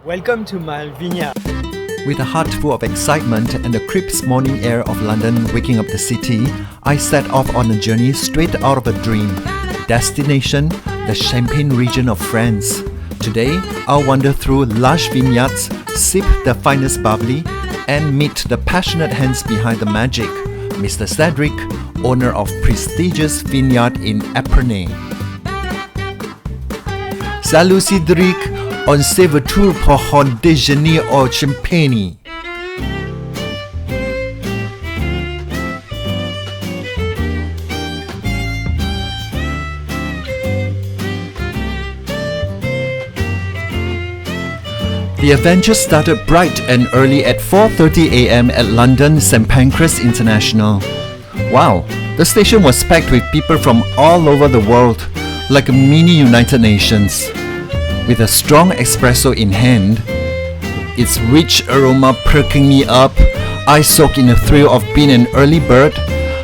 Welcome to my vineyard. With a heart full of excitement and the crisp morning air of London waking up the city, I set off on a journey straight out of a dream. Destination, the Champagne region of France. Today, I'll wander through lush vineyards, sip the finest bubbly, and meet the passionate hands behind the magic, Mr. Cédric, owner of prestigious vineyard in Épernay. Salut Cédric, on se retrouve pour un déjeuner au champagne. The adventure started bright and early at 4:30 a.m. at London St. Pancras International. Wow, the station was packed with people from all over the world, like a mini United Nations. With a strong espresso in hand, its rich aroma perking me up, I soaked in the thrill of being an early bird.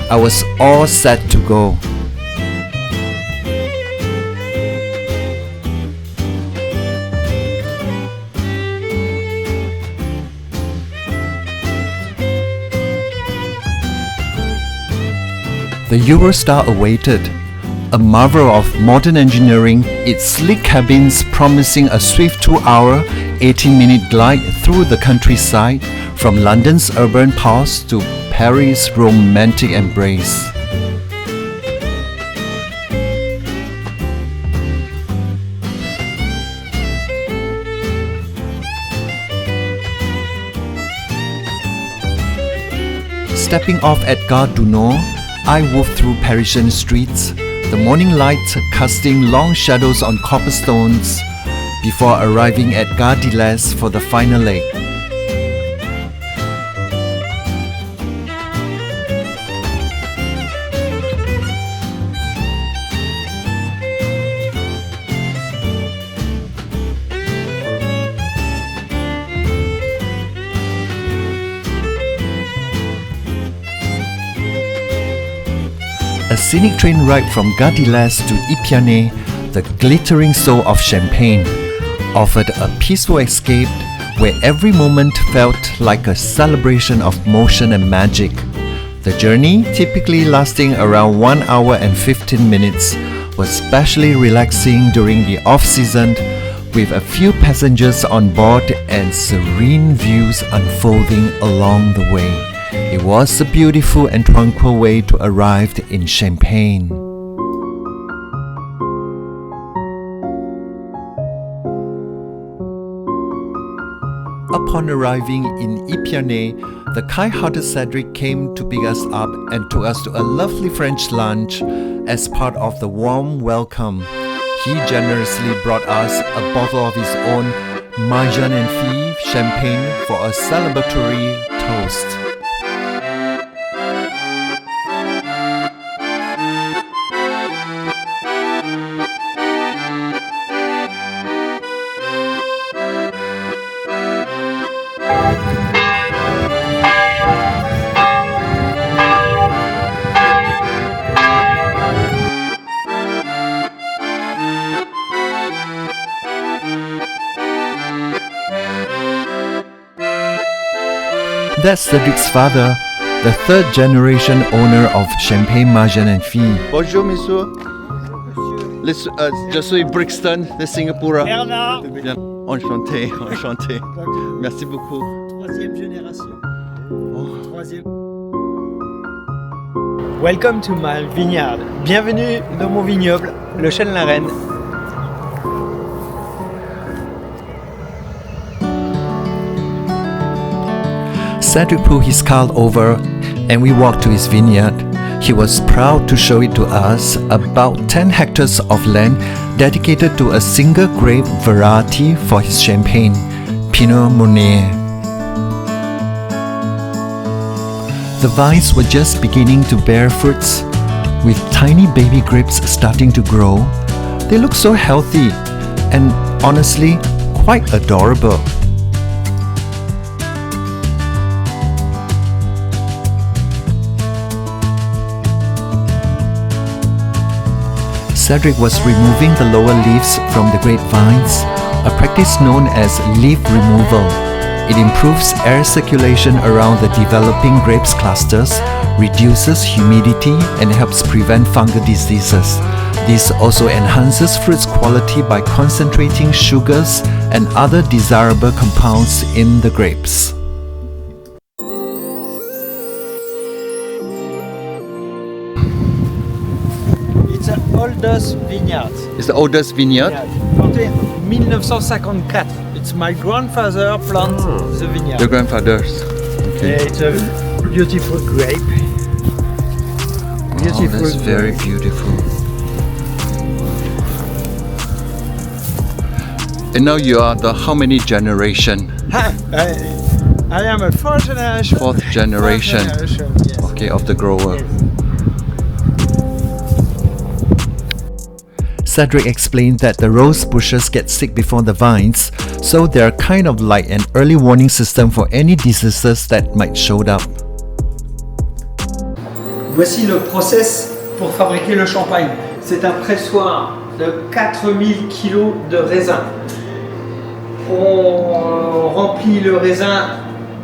I was all set to go. The Eurostar awaited. A marvel of modern engineering, its sleek cabins promising a swift 2-hour, 18-minute glide through the countryside from London's urban pulse to Paris' romantic embrace. Stepping off at Gare du Nord, I moved through Parisian streets, the morning light casting long shadows on cobblestones before arriving at Gare de l'Est for the final leg. A scenic train ride from Gare de l'Est to Épernay, the glittering soul of Champagne, offered a peaceful escape where every moment felt like a celebration of motion and magic. The journey, typically lasting around 1 hour and 15 minutes, was especially relaxing during the off-season, with a few passengers on board and serene views unfolding along the way. It was a beautiful and tranquil way to arrive in Champagne. Upon arriving in Épernay, the kind-hearted Cédric came to pick us up and took us to a lovely French lunch as part of the warm welcome. He generously brought us a bottle of his own Mangin champagne for a celebratory toast. That's Cédric's father, the third generation owner of Champagne Mangin and Filles. Bonjour, monsieur. Je suis Brixton de Singapour. Bernard, Bien. Enchanté, enchanté. Merci beaucoup. troisième génération. Troisième. Welcome to my vineyard. Bienvenue dans mon vignoble, le Chêne-la-Reine. Cédric pulled his car over and we walked to his vineyard. He was proud to show it to us, about 10 hectares of land dedicated to a single grape variety for his champagne, Pinot Meunier. The vines were just beginning to bear fruits, with tiny baby grapes starting to grow. They look so healthy and honestly quite adorable. Cédric was removing the lower leaves from the grapevines, a practice known as leaf removal. It improves air circulation around the developing grapes clusters, reduces humidity, and helps prevent fungal diseases. This also enhances fruit's quality by concentrating sugars and other desirable compounds in the grapes. It's the oldest vineyard. It's the oldest vineyard. Planté en 1954. It's my grandfather planted the vineyard. Your grandfather's. Okay. It's a beautiful grape. Oh, that's very beautiful. And now you are the how many generation? I am a fourth generation. Fourth generation. Yes. Okay, of the grower. Cédric explained that the rose bushes get sick before the vines, so they're kind of like an early warning system for any diseases that might show up. Voici le process pour fabriquer le champagne. C'est un pressoir de 4000 kg de raisin. On remplit le raisin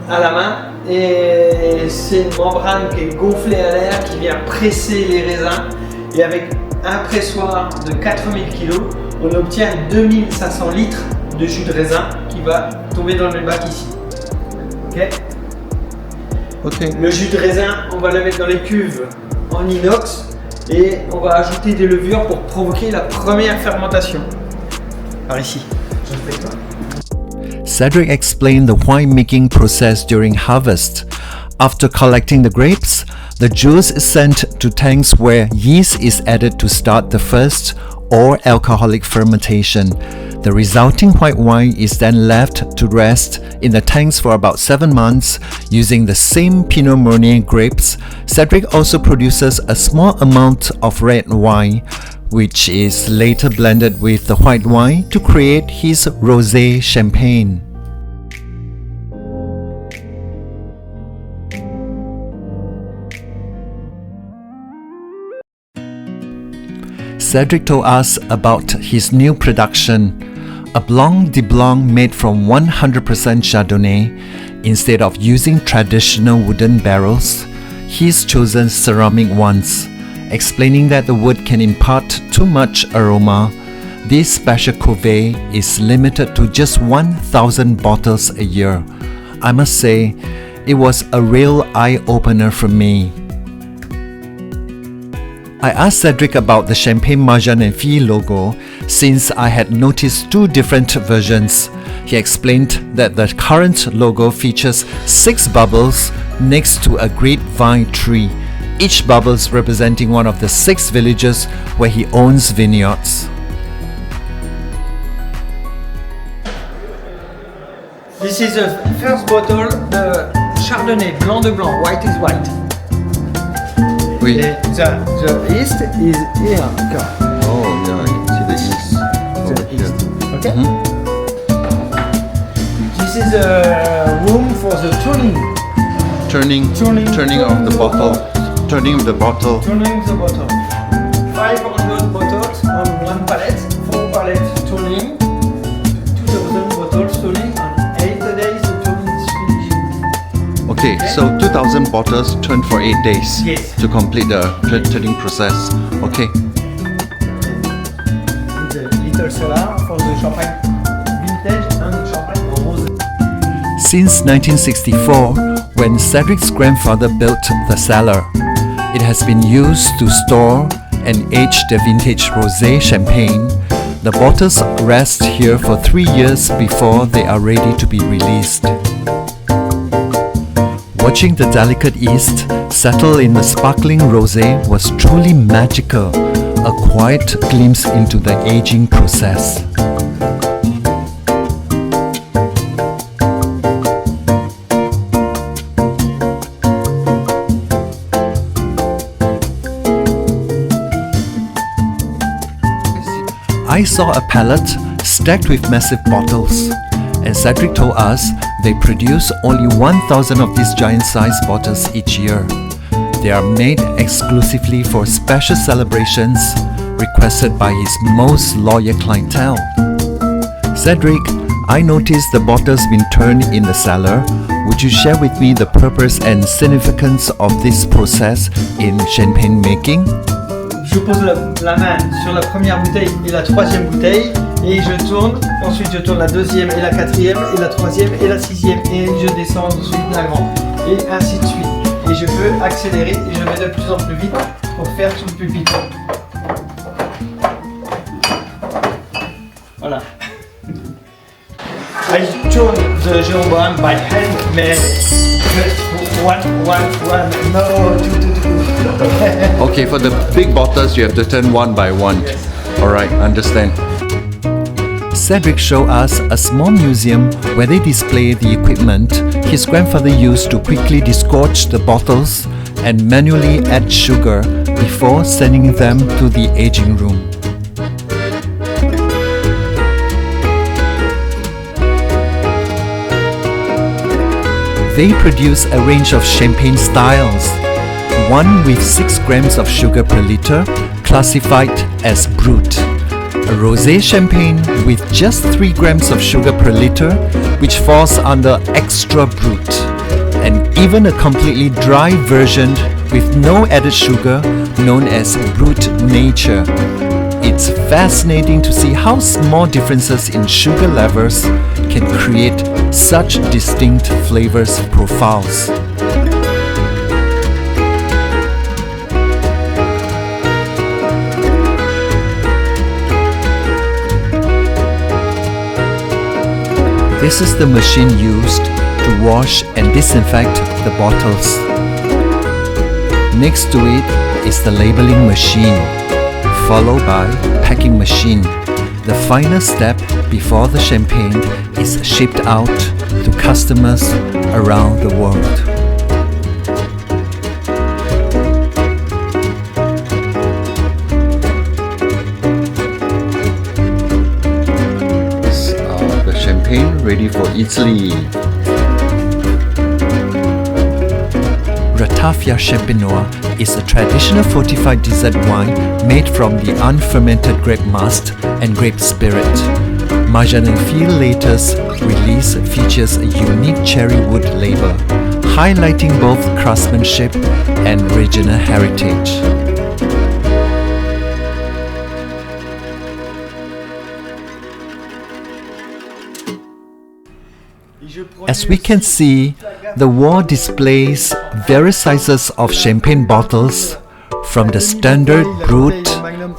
à la main et c'est une membrane qui est gonflée à l'air qui vient presser les raisins, et avec un pressoir de 4000 kg, on obtient 2500 litres de jus de raisin qui va tomber dans le bac ici. Okay. Okay. Le jus de raisin, on va le mettre dans les cuves en inox et on va ajouter des levures pour provoquer la première fermentation. Par ici. Cédric explained the winemaking process during harvest. After collecting the grapes, the juice is sent to tanks where yeast is added to start the first or alcoholic fermentation. The resulting white wine is then left to rest in the tanks for about 7 months using the same Pinot Meunier grapes. Cédric also produces a small amount of red wine, which is later blended with the white wine to create his rosé champagne. Cédric told us about his new production, a Blanc de Blanc made from 100% Chardonnay. Instead of using traditional wooden barrels, he's chosen ceramic ones, explaining that the wood can impart too much aroma. This special cuvée is limited to just 1,000 bottles a year. I must say, it was a real eye-opener for me. I asked Cédric about the Champagne Mangin and FILS logo since I had noticed two different versions. He explained that the current logo features 6 bubbles next to a grapevine tree, each bubbles representing one of the 6 villages where he owns vineyards. This is the first bottle de Chardonnay, Blanc de Blanc, white is white. Oui. The yeast is here. Oh, yeah, I can see the yeast over here. Okay. This is a room for the tuning. Turning of the bottle. Turning the bottle. Tuning the bottle. 500 bottles on one pallet. 4 pallets tuning. 2,000 bottles tuning. On 8 days the tuning is finishing. Okay, so 2,000 bottles turned for 8 days. Yes. To complete the turning process. Okay. The little cellar for the champagne vintage and champagne rose. Since 1964, when Cédric's grandfather built the cellar, it has been used to store and age the vintage rosé champagne. The bottles rest here for 3 years before they are ready to be released. Watching the delicate yeast settle in the sparkling rosé was truly magical, a quiet glimpse into the aging process. I saw a pallet stacked with massive bottles, and Cédric told us they produce only 1,000 of these giant-sized bottles each year. They are made exclusively for special celebrations requested by his most loyal clientele. Cédric, I noticed the bottles been turned in the cellar. Would you share with me the purpose and significance of this process in champagne making? Je pose la main sur la première bouteille et la troisième bouteille et je tourne. Ensuite je tourne la deuxième et la quatrième et la troisième et la sixième et je descends doucement et ainsi de suite. Et je peux accélérer et je vais de plus en plus vite pour faire tout le pupitre. Voilà. I turn the jambon by hand, mais one, no, two. Okay, for the big bottles, you have to turn one by one. Yes. Alright, understand. Cédric showed us a small museum where they display the equipment his grandfather used to quickly disgorge the bottles and manually add sugar before sending them to the aging room. They produce a range of champagne styles, one with 6 grams of sugar per liter, classified as brut. A rosé champagne with just 3 grams of sugar per liter, which falls under extra brut. And even a completely dry version with no added sugar, known as brut nature. It's fascinating to see how small differences in sugar levels can create such distinct flavors profiles. This is the machine used to wash and disinfect the bottles. Next to it is the labeling machine, followed by packing machine. The final step before the champagne is shipped out to customers around the world. The champagne ready for Italy. Ratafia Champenois is a traditional fortified dessert wine made from the unfermented grape must and grape spirit. Mangin and FILS' latest release features a unique cherry wood label, highlighting both craftsmanship and regional heritage. As we can see, the wall displays various sizes of champagne bottles, from the standard brut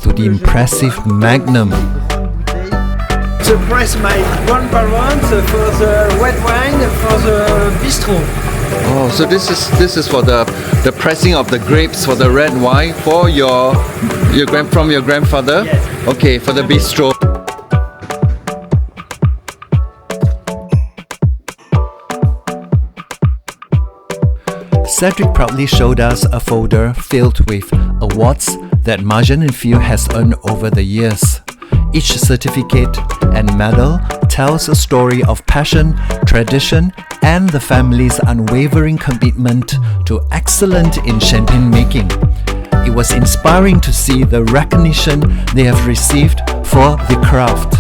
to the impressive magnum. To press my grandparents for the red wine for the bistro. Oh, so this is for the pressing of the grapes for the red wine for from your grandfather? Yes. Okay, for the bistro. Cédric proudly showed us a folder filled with awards that Mangin and FILS has earned over the years. Each certificate and medal tells a story of passion, tradition, and the family's unwavering commitment to excellence in champagne making. It was inspiring to see the recognition they have received for the craft.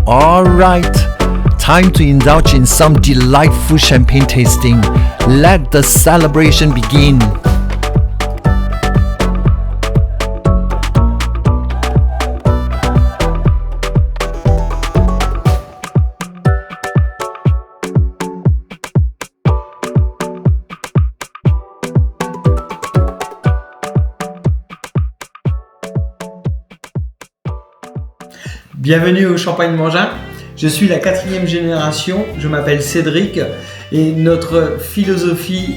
Alright, time to indulge in some delightful champagne tasting. Let the celebration begin. Bienvenue au Champagne Mangin. Je suis la 4e génération, je m'appelle Cédric et notre philosophie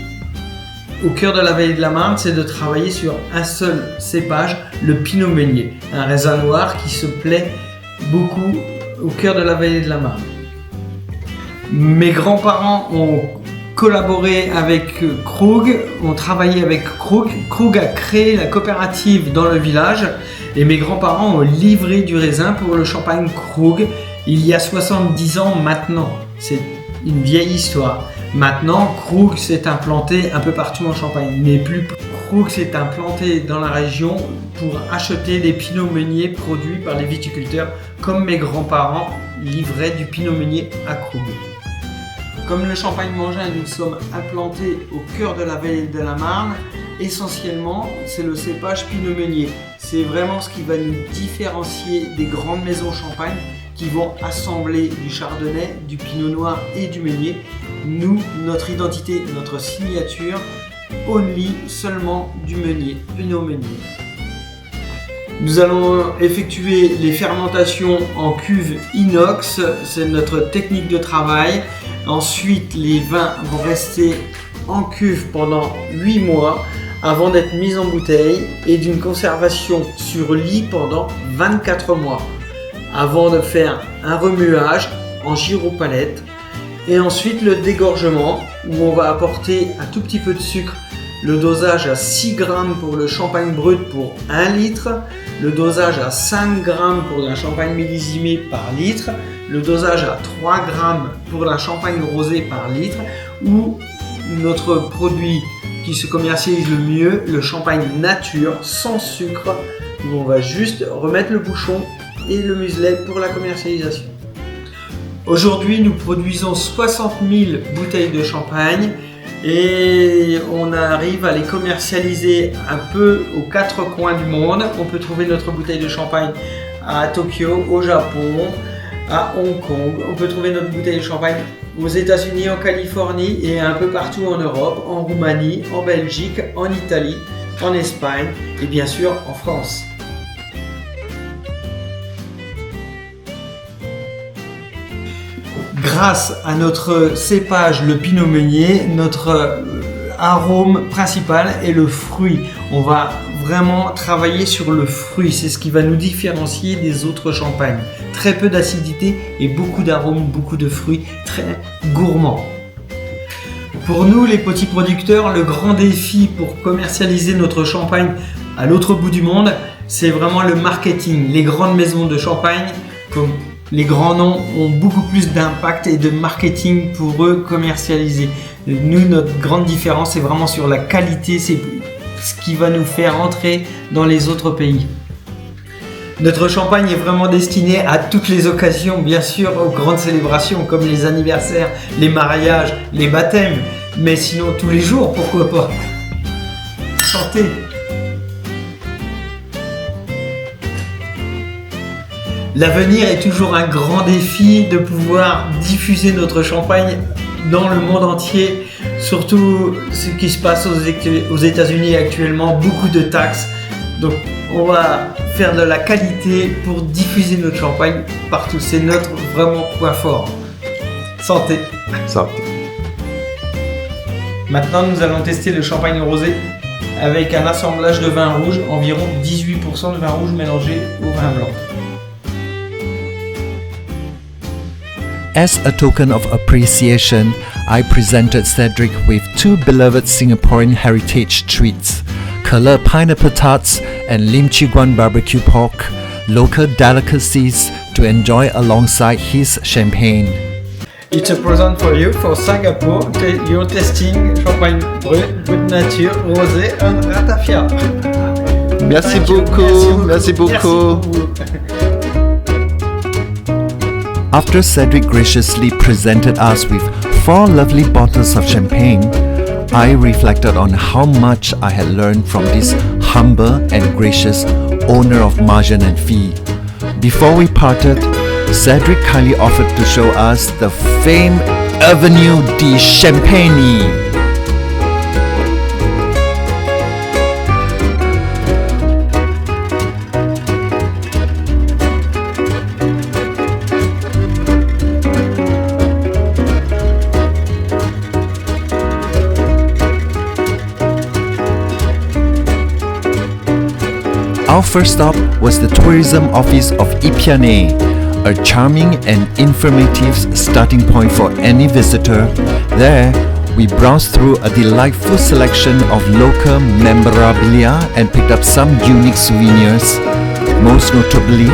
au cœur de la vallée de la Marne, c'est de travailler sur un seul cépage, le Pinot Meunier, un raisin noir qui se plaît beaucoup au cœur de la vallée de la Marne. Mes grands-parents ont collaboré avec Krug, ont travaillé avec Krug. Krug a créé la coopérative dans le village et mes grands-parents ont livré du raisin pour le champagne Krug il y a 70 ans maintenant. C'est une vieille histoire. Maintenant, Krug s'est implanté un peu partout en Champagne, mais plus Krug s'est implanté dans la région pour acheter des pinots meuniers produits par les viticulteurs, comme mes grands-parents livraient du pinot meunier à Krug. Comme le Champagne Mangin, nous sommes implantés au cœur de la vallée de la Marne. Essentiellement, c'est le cépage pinot meunier. C'est vraiment ce qui va nous différencier des grandes maisons Champagne qui vont assembler du chardonnay, du pinot noir et du meunier. Nous, notre identité, notre signature, only seulement du meunier, pinot meunier. Nous allons effectuer les fermentations en cuve inox, c'est notre technique de travail. Ensuite, les vins vont rester en cuve pendant 8 mois avant d'être mis en bouteille et d'une conservation sur lit pendant 24 mois avant de faire un remuage en gyropalette et ensuite le dégorgement où on va apporter un tout petit peu de sucre, le dosage à 6 grammes pour le champagne brut pour 1 litre, le dosage à 5 grammes pour un champagne millésimé par litre, le dosage à 3 grammes pour la champagne rosé par litre ou notre produit qui se commercialise le mieux, le champagne nature sans sucre où on va juste remettre le bouchon et le muselet pour la commercialisation. Aujourd'hui, nous produisons 60 000 bouteilles de champagne et on arrive à les commercialiser un peu aux 4 coins du monde. On peut trouver notre bouteille de champagne à Tokyo, au Japon, à Hong Kong. On peut trouver notre bouteille de champagne aux États-Unis, en Californie et un peu partout en Europe, en Roumanie, en Belgique, en Italie, en Espagne et bien sûr en France. Grâce à notre cépage, le pinot meunier, notre arôme principal est le fruit. On va vraiment travailler sur le fruit, c'est ce qui va nous différencier des autres champagnes. Très peu d'acidité et beaucoup d'arômes, beaucoup de fruits, très gourmands. Pour nous, les petits producteurs, le grand défi pour commercialiser notre champagne à l'autre bout du monde, c'est vraiment le marketing. Les grandes maisons de champagne, comme les grands noms, ont beaucoup plus d'impact et de marketing pour eux commercialiser. Nous, notre grande différence, c'est vraiment sur la qualité, c'est ce qui va nous faire entrer dans les autres pays. Notre champagne est vraiment destiné à toutes les occasions, bien sûr aux grandes célébrations comme les anniversaires, les mariages, les baptêmes, mais sinon tous les jours, pourquoi pas. Santé! L'avenir est toujours un grand défi de pouvoir diffuser notre champagne dans le monde entier, surtout ce qui se passe aux États-Unis actuellement, beaucoup de taxes. Donc on va faire de la qualité pour diffuser notre champagne partout. C'est notre vraiment point fort. Santé. Santé. Maintenant, nous allons tester le champagne rosé avec un assemblage de vin rouge, environ 18% de vin rouge mélangé au vin blanc. As a token of appreciation, I presented Cédric with 2 beloved Singaporean heritage treats, Colour pineapple tarts and lim chi guan barbecue pork, local delicacies to enjoy alongside his champagne. It's a present for you for Singapore. You're testing champagne brut, brut nature, rosé and ratafia. Merci beaucoup. Merci beaucoup. After Cédric graciously presented us with 4 lovely bottles of champagne, I reflected on how much I had learned from this humble and gracious owner of Mangin and FILS. Before we parted, Cédric kindly offered to show us the famed Avenue de Champagne. Our first stop was the tourism office of Épernay, a charming and informative starting point for any visitor. There, we browsed through a delightful selection of local memorabilia and picked up some unique souvenirs, most notably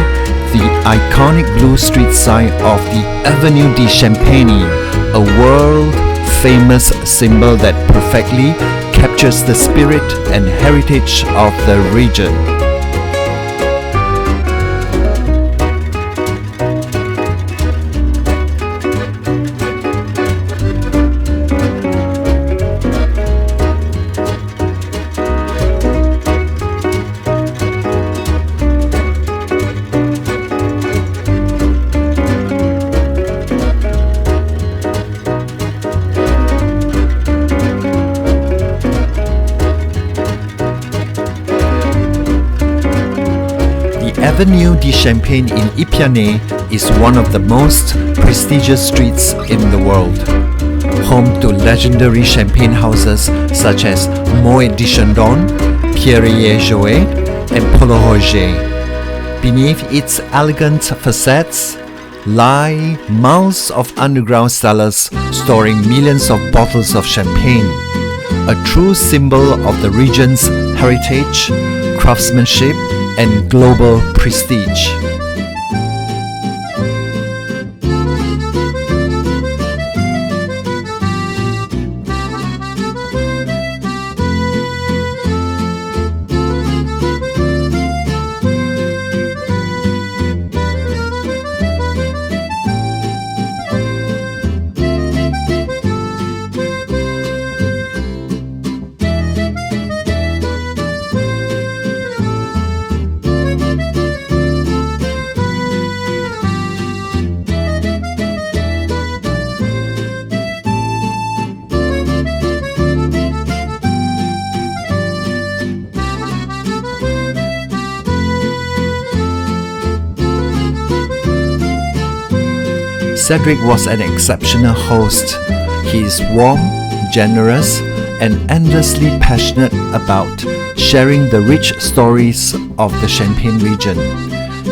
the iconic blue street sign of the Avenue de Champagne, a world famous symbol that perfectly captures the spirit and heritage of the region. Avenue de Champagne in Épernay is one of the most prestigious streets in the world, home to legendary champagne houses such as Moet de Chandon, Perrier-Jouët, and Polo Roger. Beneath its elegant facades lie miles of underground cellars storing millions of bottles of champagne, a true symbol of the region's heritage, craftsmanship, and global prestige. Cédric was an exceptional host. He is warm, generous, and endlessly passionate about sharing the rich stories of the Champagne region.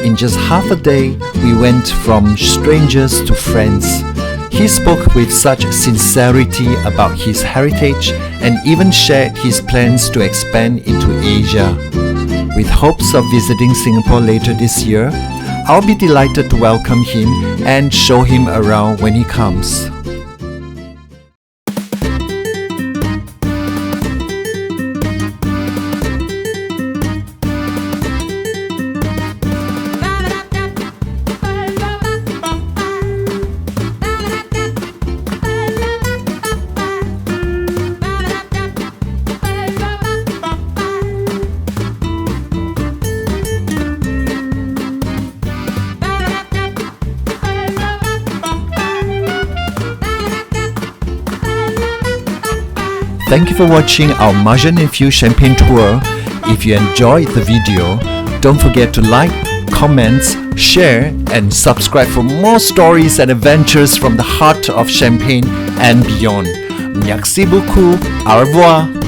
In just half a day, we went from strangers to friends. He spoke with such sincerity about his heritage and even shared his plans to expand into Asia. With hopes of visiting Singapore later this year, I'll be delighted to welcome him and show him around when he comes. Thank you for watching our Mangin-infused champagne tour. If you enjoyed the video, don't forget to like, comment, share, and subscribe for more stories and adventures from the heart of Champagne and beyond. Merci beaucoup. Au revoir.